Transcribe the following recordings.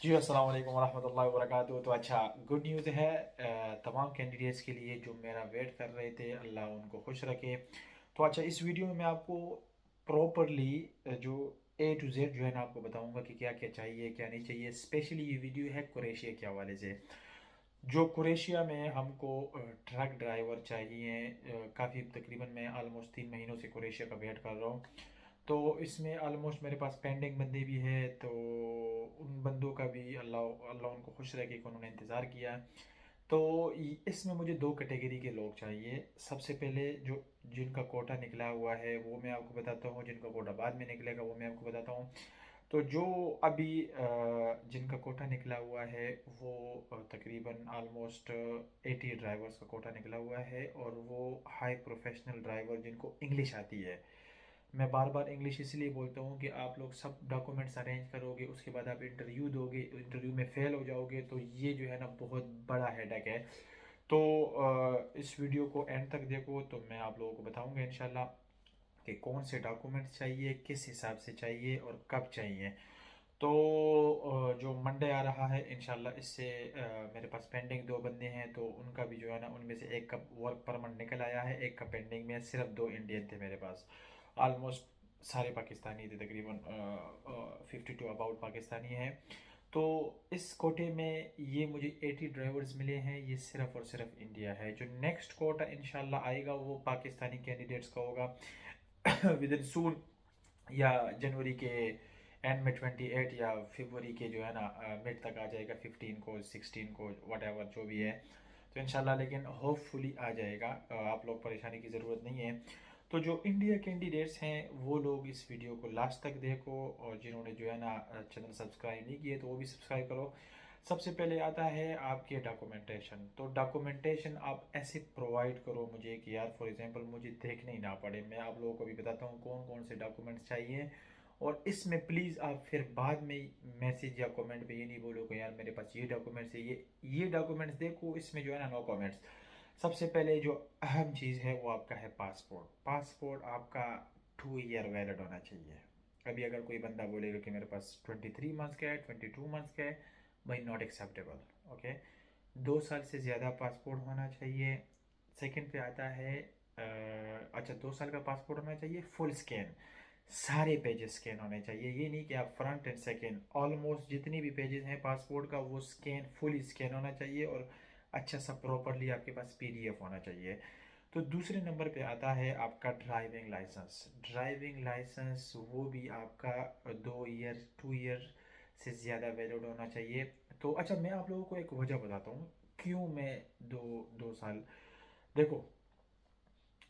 जी, अस्सलाम वालेकुम वरहमतुल्लाहि वबरकातुहू। तो अच्छा, गुड न्यूज़ है तमाम कैंडिडेट्स के लिए जो मेरा वेट कर रहे थे, अल्लाह उनको खुश रखे। तो अच्छा, इस वीडियो में मैं आपको प्रॉपरली जो ए टू जेड जो है ना आपको बताऊंगा कि क्या क्या चाहिए क्या नहीं चाहिए। स्पेशली ये वीडियो है कुरैशिया के हवाले से। जो कुरैशिया में हमको ट्रक ड्राइवर चाहिए, काफ़ी तकरीबन मैं आलमोस्ट 3 महीनों से कुरैशिया का वेट कर रहा हूँ। तो इसमें ऑलमोस्ट मेरे पास पेंडिंग बंदे भी हैं, तो उन बंदों का भी अल्लाह अल्लाह उनको खुश रखे कि उन्होंने इंतज़ार किया। तो इसमें मुझे दो कैटेगरी के लोग चाहिए। सबसे पहले जो जिनका कोटा निकला हुआ है वो मैं आपको बताता हूँ, जिनका कोटा बाद में निकलेगा वो मैं आपको बताता हूँ। तो जो अभी जिनका कोटा निकला हुआ है वो तकरीबन ऑलमोस्ट 80 ड्राइवर्स का कोटा निकला हुआ है, और वो हाई प्रोफेशनल ड्राइवर जिनको इंग्लिश आती है। मैं बार बार इंग्लिश इसलिए बोलता हूँ कि आप लोग सब डॉक्यूमेंट्स अरेंज करोगे, उसके बाद आप इंटरव्यू दोगे, इंटरव्यू में फेल हो जाओगे, तो ये जो है ना बहुत बड़ा हेडेक है। तो इस वीडियो को एंड तक देखो तो मैं आप लोगों को बताऊंगा इंशाल्लाह कि कौन से डॉक्यूमेंट्स चाहिए, किस हिसाब से चाहिए और कब चाहिए। तो जो मंडे आ रहा है इंशाल्लाह, इससे मेरे पास पेंडिंग दो बंदे हैं, तो उनका भी जो है ना उनमें से एक का वर्क परमिट निकल आया है, एक का पेंडिंग में है। सिर्फ दो इंडियन थे मेरे पास, ऑलमोस्ट सारे पाकिस्तानी थे, तकरीबन 52 अबाउट पाकिस्तानी हैं। तो इस कोटे में ये मुझे 80 ड्राइवर्स मिले हैं, ये सिर्फ और सिर्फ इंडिया है। जो नेक्स्ट कोटा इंशाल्लाह आएगा वो पाकिस्तानी कैंडिडेट्स का होगा विद इन सून, या जनवरी के एंड में 28, या फरवरी के जो है ना मिड तक आ जाएगा, 15 को 16 को वट एवर जो भी है। तो इंशाल्लाह लेकिन होपफुली आ जाएगा, आप लोग परेशानी की ज़रूरत नहीं है। तो जो इंडिया कैंडिडेट्स हैं वो लोग इस वीडियो को लास्ट तक देखो, और जिन्होंने जो है ना चैनल सब्सक्राइब नहीं किए तो वो भी सब्सक्राइब करो। सबसे पहले आता है आपके डॉक्यूमेंटेशन। तो डॉक्यूमेंटेशन आप ऐसे प्रोवाइड करो मुझे कि यार फॉर एग्जांपल मुझे देखने ही ना पड़े। मैं आप लोगों को भी बताता हूँ कौन कौन से डॉक्यूमेंट्स चाहिए, और इसमें प्लीज़ आप फिर बाद में मैसेज या कमेंट पे ये नहीं बोलोगे यार मेरे पास ये डॉक्यूमेंट्स है, ये डॉक्यूमेंट्स देखो, इसमें जो है ना नो कमेंट्स। सबसे पहले जो अहम चीज़ है वो आपका है पासपोर्ट। पासपोर्ट आपका 2 ईयर वैलिड होना चाहिए। अभी अगर कोई बंदा बोलेगा कि मेरे पास 23 मंथ्स का है, 22 मंथ्स का है, भाई नॉट एक्सेप्टेबल। ओके, 2 साल से ज़्यादा पासपोर्ट होना चाहिए। सेकंड पे आता है अच्छा, 2 साल का पासपोर्ट होना चाहिए, फुल स्कैन, सारे पेजेस स्कैन होने चाहिए। ये नहीं कि आप फ्रंट एंड सेकंड, ऑलमोस्ट जितनी भी पेजेस हैं पासपोर्ट का वो स्कैन, फुली स्कैन होना चाहिए, और अच्छा सा प्रॉपरली आपके पास पीडीएफ होना चाहिए। तो दूसरे नंबर पे आता है आपका ड्राइविंग लाइसेंस। ड्राइविंग लाइसेंस वो भी आपका 2 ईयर 2 ईयर से ज़्यादा वैलिड होना चाहिए। तो अच्छा, मैं आप लोगों को एक वजह बताता हूँ क्यों मैं दो 2 साल। देखो,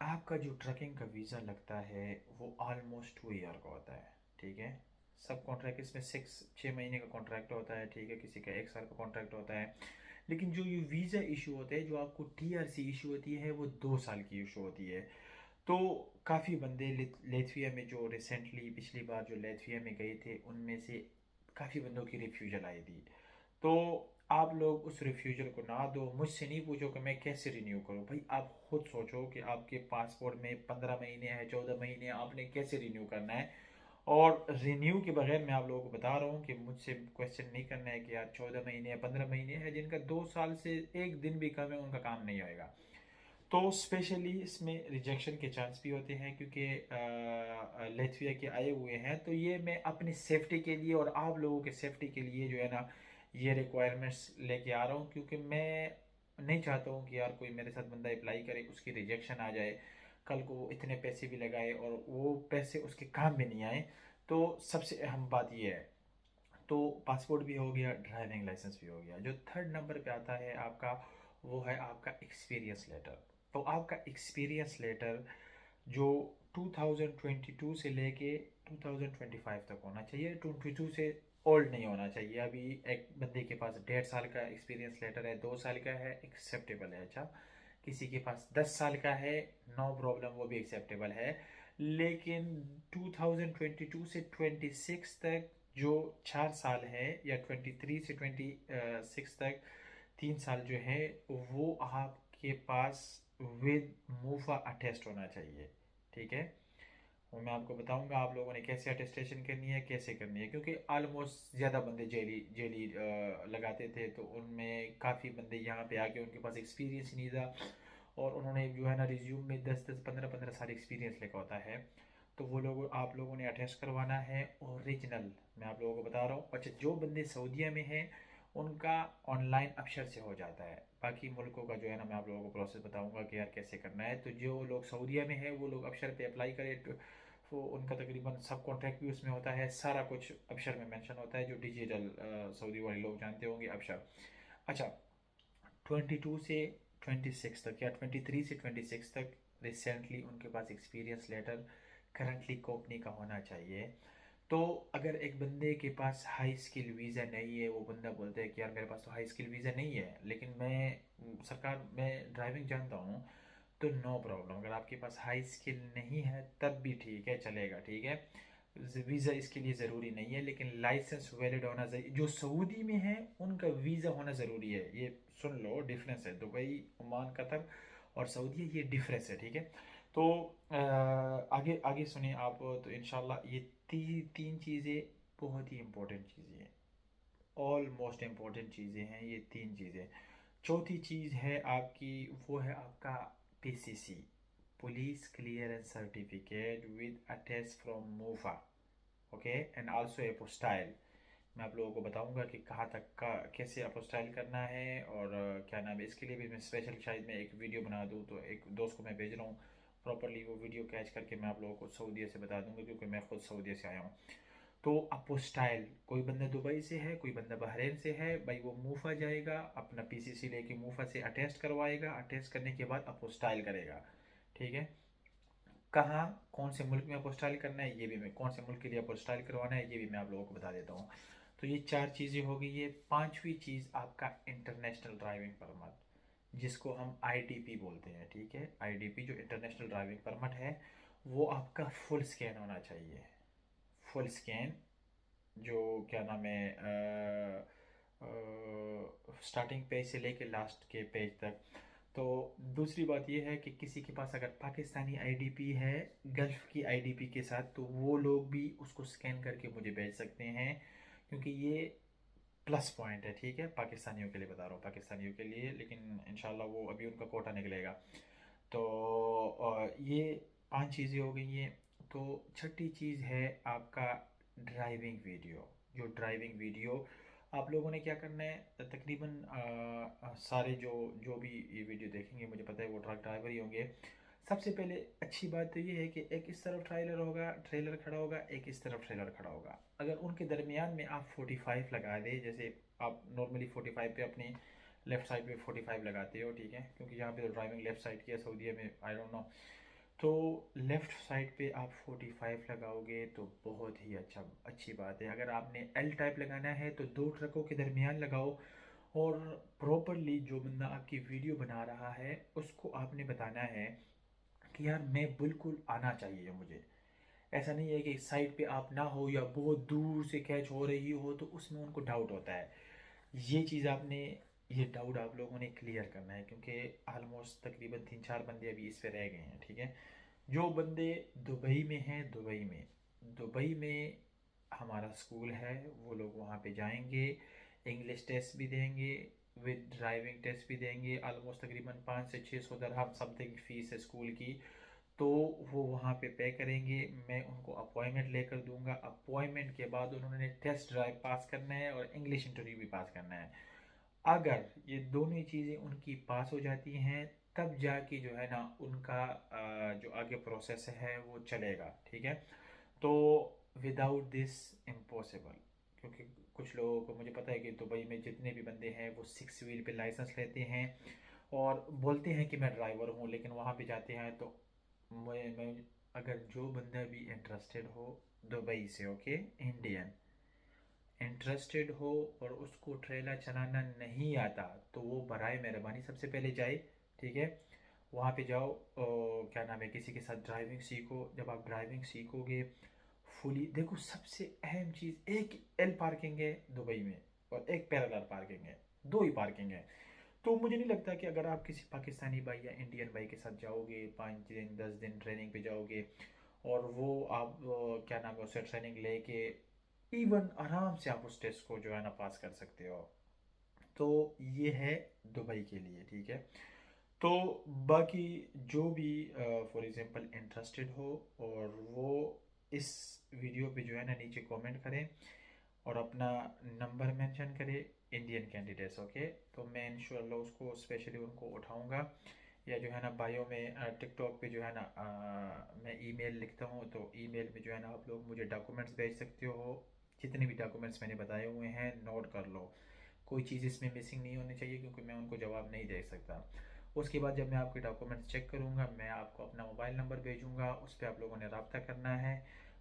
आपका जो ट्रकिंग का वीज़ा लगता है वो ऑलमोस्ट 2 ईयर का होता है, ठीक है। सब कॉन्ट्रैक्ट इसमें 6 6 महीने का कॉन्ट्रैक्ट होता है, ठीक है, किसी का 1 साल का कॉन्ट्रैक्ट होता है। लेकिन जो ये वीज़ा इशू होता है, जो आपको टीआरसी इशू होती है, वो 2 साल की इशू होती है। तो काफ़ी बंदे लेथविया में जो रिसेंटली पिछली बार जो लेथविया में गए थे उनमें से काफ़ी बंदों की रिफ्यूजल आई थी। तो आप लोग उस रिफ्यूजल को ना दो, मुझसे नहीं पूछो कि मैं कैसे रिन्यू करूँ। भाई आप खुद सोचो कि आपके पासपोर्ट में 15 महीने है, 14 महीने, आपने कैसे रिन्यू करना है। और रिन्यू के बगैर मैं आप लोगों को बता रहा हूँ कि मुझसे क्वेश्चन नहीं करना है कि यार 14 महीने या 15 महीने है, जिनका 2 साल से एक दिन भी कम है उनका काम नहीं होएगा। तो स्पेशली इसमें रिजेक्शन के चांस भी होते हैं, क्योंकि लेथविया के आए हुए हैं। तो ये मैं अपनी सेफ्टी के लिए और आप लोगों के सेफ्टी के लिए जो है ना ये रिक्वायरमेंट्स लेके आ रहा हूँ, क्योंकि मैं नहीं चाहता हूँ कि यार कोई मेरे साथ बंदा अप्लाई करे, उसकी रिजेक्शन आ जाए, कल को वो इतने पैसे भी लगाए और वो पैसे उसके काम भी नहीं आए। तो सबसे अहम बात ये है। तो पासपोर्ट भी हो गया, ड्राइविंग लाइसेंस भी हो गया। जो थर्ड नंबर पे आता है आपका, वो है आपका एक्सपीरियंस लेटर। तो आपका एक्सपीरियंस लेटर जो 2022 से लेके 2025 तक होना चाहिए, 22 से ओल्ड नहीं होना चाहिए। अभी एक बंदे के पास 1.5 साल का एक्सपीरियंस लेटर है, 2 साल का है, एक्सेप्टेबल है। अच्छा, किसी के पास 10 साल का है, नो प्रॉब्लम, वो भी एक्सेप्टेबल है। लेकिन 2022 से 26 तक जो 4 साल है, या 23 से 26 तक 3 साल जो है, वो आपके पास विद मूफा अटेस्ट होना चाहिए, ठीक है। वो मैं आपको बताऊंगा आप लोगों ने कैसे अटेस्टेशन करनी है, कैसे करनी है, क्योंकि ऑलमोस्ट ज़्यादा बंदे जेली जेली लगाते थे, तो उनमें काफ़ी बंदे यहाँ पे आके उनके पास एक्सपीरियंस ही नहीं था, और उन्होंने जो है ना रिज्यूम में 10-10 15-15 साल एक्सपीरियंस लिखा होता है। तो वो लोग आप लोगों ने अटेस्ट करवाना है ओरिजिनल, मैं आप लोगों को बता रहा हूँ। अच्छा, जो बंदे सऊदीया में हैं उनका ऑनलाइन अक्षर से हो जाता है, बाकी मुल्कों का जो है ना मैं आप लोगों को प्रोसेस बताऊंगा कि यार कैसे करना है। तो जो लोग सऊदीया में है वो लोग अक्षर पे अप्लाई करें, तो वो उनका तकरीबन सब कॉन्ट्रैक्ट भी उसमें होता है, सारा कुछ अक्षर में मेंशन होता है, जो डिजिटल सऊदी वाले लोग जानते होंगे अक्षर। अच्छा, 22 से 26 तक या 23 से 26 तक रिसेंटली उनके पास एक्सपीरियंस लेटर करंटली कंपनी का होना चाहिए। तो अगर एक बंदे के पास हाई स्किल वीज़ा नहीं है, वो बंदा बोलता है कि यार मेरे पास तो हाई स्किल वीज़ा नहीं है लेकिन मैं ड्राइविंग जानता हूँ, तो नो प्रॉब्लम। अगर आपके पास हाई स्किल नहीं है तब भी ठीक है, चलेगा, ठीक है। वीज़ा इसके लिए ज़रूरी नहीं है, लेकिन लाइसेंस वैलिड होना चाहिए। जो सऊदी में है उनका वीज़ा होना ज़रूरी है, ये सुन लो, डिफरेंस है। दुबई, ओमान, कतर और सऊदी, ये डिफरेंस है, ठीक है। तो आगे आगे सुनिए आप, तो इंशाल्लाह ये तीन चीज़ें बहुत ही इम्पोर्टेंट चीज़ें हैं, ऑलमोस्ट इम्पोर्टेंट चीज़ें हैं ये तीन चीज़ें। चौथी चीज़ है आपकी, वो है आपका PCC, police clearance certificate with attest from मूफा, okay, and also apostille. मैं आप लोगों को बताऊंगा कि कहाँ तक का कैसे अपोस्टाइल करना है, और क्या नाम है, इसके लिए भी मैं स्पेशल शायद मैं एक वीडियो बना दूँ, तो एक दोस्त को मैं भेज रहा हूँ प्रॉपरली, वो वीडियो कैच करके मैं आप लोगों को सऊदीया से बता दूंगा, क्योंकि मैं खुद सऊदीया से आया हूँ। तो अपोस्टाइल, कोई बंदा दुबई से है, कोई बंदा बहरीन से है, भाई वो मूफा जाएगा, अपना पीसीसी लेके मूफा से अटेस्ट करवाएगा, अटेस्ट करने के बाद अपोस्टाइल करेगा, ठीक है। कहाँ, कौन से मुल्क में अपोस्टाइल करना है, ये भी मैं, कौन से मुल्क के लिए अपोस्टाइल करवाना है ये भी मैं आप लोगों को बता देता हूँ। तो ये चार चीज़ें हो गई। ये पांचवी चीज़ आपका इंटरनेशनल ड्राइविंग परमिट, जिसको हम आईडीपी बोलते हैं, ठीक है। आईडीपी जो इंटरनेशनल ड्राइविंग परमिट है, वो आपका फुल स्कैन होना चाहिए, फुल स्कैन। जो क्या नाम है, स्टार्टिंग पेज से लेके लास्ट के पेज तक। तो दूसरी बात ये है कि किसी के पास अगर पाकिस्तानी आईडीपी है गल्फ की आईडीपी के साथ, तो वो लोग भी उसको स्कैन करके मुझे भेज सकते हैं, क्योंकि ये प्लस पॉइंट है, ठीक है। पाकिस्तानियों के लिए बता रहा हूँ, पाकिस्तानियों के लिए, लेकिन इंशाल्लाह वो अभी उनका कोटा निकलेगा। तो ये पांच चीज़ें हो गई हैं। तो छठी चीज़ है आपका ड्राइविंग वीडियो। जो ड्राइविंग वीडियो आप लोगों ने क्या करना है, तकरीबन सारे जो जो भी ये वीडियो देखेंगे, मुझे पता है वो ट्रक ड्राइवर ही होंगे। सबसे पहले अच्छी बात तो ये है कि एक इस तरफ ट्रेलर खड़ा होगा, एक इस तरफ ट्रेलर खड़ा होगा। अगर उनके दरमियान में आप 45 लगा दे, जैसे आप नॉर्मली 45 पे अपनी लेफ्ट साइड पे 45 लगाते हो, ठीक है, क्योंकि यहाँ पे तो ड्राइविंग लेफ्ट साइड की है सऊदीया में, आई डोंट नो। तो लेफ़्ट साइड पे आप 45 लगाओगे तो बहुत ही अच्छी बात है। अगर आपने एल टाइप लगाना है तो दो ट्रकों के दरमियान लगाओ, और प्रॉपरली जो बंदा आपकी वीडियो बना रहा है उसको आपने बताना है कि यार मैं बिल्कुल आना चाहिए मुझे। ऐसा नहीं है कि साइड पे आप ना हो या बहुत दूर से कैच हो रही हो, तो उसमें उनको डाउट होता है। ये चीज़ आपने, ये डाउट आप लोगों ने क्लियर करना है, क्योंकि ऑलमोस्ट तकरीबन 3-4 बंदे अभी इस पे रह गए हैं, ठीक है। जो बंदे दुबई में हैं, दुबई में हमारा स्कूल है, वो लोग वहाँ पे जाएंगे, इंग्लिश टेस्ट भी देंगे, विद ड्राइविंग टेस्ट भी देंगे। ऑलमोस्ट तकरीबन 500 से 600 दरहम समथिंग फ़ीस है स्कूल की। तो वो वहाँ पे पे करेंगे, मैं उनको अपॉइंटमेंट लेकर दूंगा। अपॉइंटमेंट के बाद उन्होंने टेस्ट ड्राइव पास करना है और इंग्लिश इंटरव्यू भी पास करना है। अगर ये दोनों ही चीज़ें उनकी पास हो जाती हैं, तब जाके जो है ना उनका जो आगे प्रोसेस है वो चलेगा, ठीक है। तो विदाउट दिस इम्पॉसिबल, क्योंकि कुछ लोगों को, मुझे पता है कि दुबई में जितने भी बंदे हैं वो 6 व्हील पे लाइसेंस लेते हैं और बोलते हैं कि मैं ड्राइवर हूँ, लेकिन वहाँ पे जाते हैं तो मैं अगर जो बंदा भी इंटरेस्टेड हो दुबई से, ओके, इंडियन इंटरेस्टेड हो और उसको ट्रेलर चलाना नहीं आता, तो वो बराए मेहरबानी सबसे पहले जाए, ठीक है। वहाँ पे जाओ, क्या नाम है, किसी के साथ ड्राइविंग सीखो। जब आप ड्राइविंग सीखोगे फुली, देखो सबसे अहम चीज़, एक एल पार्किंग है दुबई में और एक पैरेलल पार्किंग है, दो ही पार्किंग है। तो मुझे नहीं लगता कि अगर आप किसी पाकिस्तानी भाई या इंडियन भाई के साथ जाओगे, 5 दिन 10 दिन ट्रेनिंग पे जाओगे और वो आप क्या नाम है उससे ट्रेनिंग लेके इवन आराम से आप उस टेस्ट को जो है ना पास कर सकते हो। तो ये है दुबई के लिए, ठीक है। तो बाकी जो भी फॉर एग्जांपल इंटरेस्टेड हो, और वो इस वीडियो पे जो है ना नीचे कमेंट करें और अपना नंबर मेंशन करें, इंडियन कैंडिडेट्स, ओके। तो मैं इंशाल्लाह उसको स्पेशली उनको उठाऊंगा, या जो है ना बायो में टिकटॉक पे जो है ना मैं ईमेल लिखता हूँ, तो ईमेल में जो है ना आप लोग मुझे डॉक्यूमेंट्स भेज सकते हो। जितने भी डॉक्यूमेंट्स मैंने बताए हुए हैं नोट कर लो, कोई चीज़ इसमें मिसिंग नहीं होनी चाहिए, क्योंकि मैं उनको जवाब नहीं दे सकता। उसके बाद जब मैं आपके डॉक्यूमेंट्स चेक करूँगा, मैं आपको अपना मोबाइल नंबर भेजूँगा, उस पर आप लोगों ने रब्ता करना है।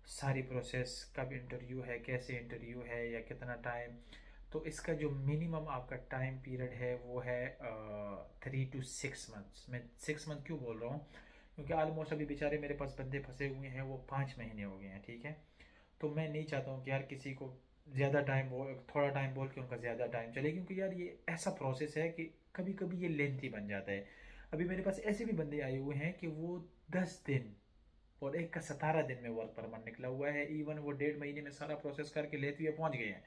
सारी प्रोसेस, कब इंटरव्यू है, कैसे इंटरव्यू है, या कितना टाइम। तो इसका जो मिनिमम आपका टाइम पीरियड है वो है 3 to 6 मंथ्स। मैं 6 मंथ क्यों बोल रहा हूँ, क्योंकि ऑलमोस्ट अभी बेचारे मेरे पास बंदे फंसे हुए हैं, वो 5 महीने हो गए हैं, ठीक है। तो मैं नहीं चाहता हूँ कि यार किसी को ज़्यादा टाइम बोल, थोड़ा टाइम बोल के उनका ज़्यादा टाइम चले, क्योंकि यार ये ऐसा प्रोसेस है कि कभी कभी ये लेंथी बन जाता है। अभी मेरे पास ऐसे भी बंदे आए हुए हैं कि वो 10 दिन, और एक का 17 दिन में वर्क परमिट निकला हुआ है, इवन वो 1.5 महीने में सारा प्रोसेस करके लेते हुए पहुंच गए हैं।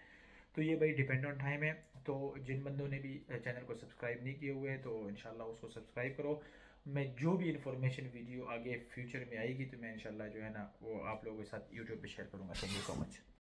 तो ये भाई डिपेंड ऑन टाइम है। तो जिन बंदों ने भी चैनल को सब्सक्राइब नहीं किए हुए हैं, तो इंशाल्लाह उसको सब्सक्राइब करो। मैं जो भी इंफॉर्मेशन वीडियो आगे फ्यूचर में आएगी, तो मैं इंशाल्लाह जो है ना वो आप लोगों के साथ यूट्यूब पे शेयर करूँगा। Thank you so much.